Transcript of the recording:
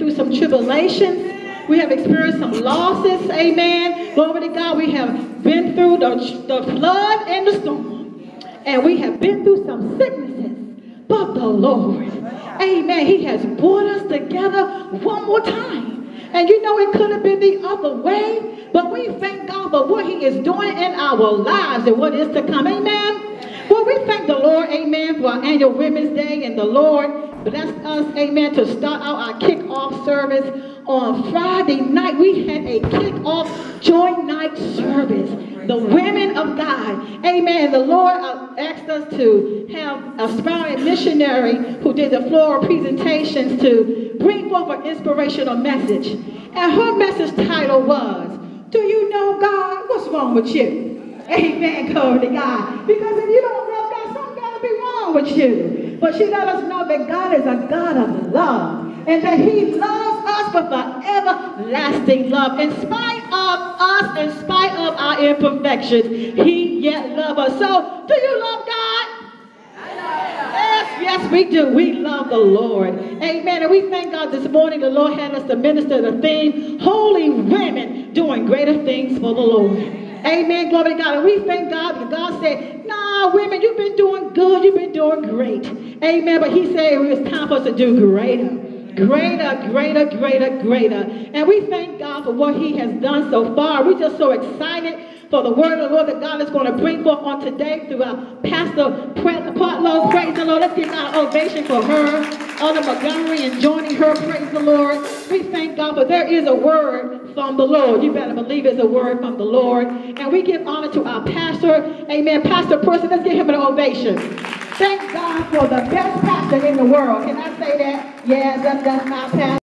through some tribulations. We have experienced some losses, amen. Glory to God. We have been through the flood and the storm. And we have been through some sicknesses. But the Lord, amen, he has brought us together one more time. And you know, it could have been the other way. But we thank God for what he is doing in our lives and what is to come, amen. Well, we thank the Lord, amen, for our annual Women's Day. And the Lord blessed us, amen, to start out our kickoff service. On Friday night, we had a kickoff joy night service. The women of God, amen. The Lord asked us to have a aspiring missionary who did the floral presentations to bring forth an inspirational message. And her message title was, do you know God? What's wrong with you? Amen, glory to God. Because if you don't love God, something's got to be wrong with you. But she let us know that God is a God of love. And that he loves us with an everlasting love. In spite of us, in spite of our imperfections, he yet loves us. So, do you love God? Yes, we do. We love the Lord. Amen. And we thank God this morning the Lord had us to minister the theme, Holy Women Doing Greater Things for the Lord. Amen. Glory to God. And we thank God that God said, nah, women, you've been doing good. You've been doing great. Amen. But he said it was time for us to do greater. Greater, greater, greater, greater. And we thank God for what he has done so far. We're just so excited for the word of the Lord that God is going to bring forth on today through our Pastor Partlow. Praise the Lord. Let's give God an ovation for her, Elder Montgomery, and joining her. Praise the Lord. We thank God, but there is a word from the Lord. You better believe it's a word from the Lord. And we give honor to our pastor. Amen. Pastor Person, let's give him an ovation. Thank God for the best pastor in the world. Can I say that? Yes, that's my pastor.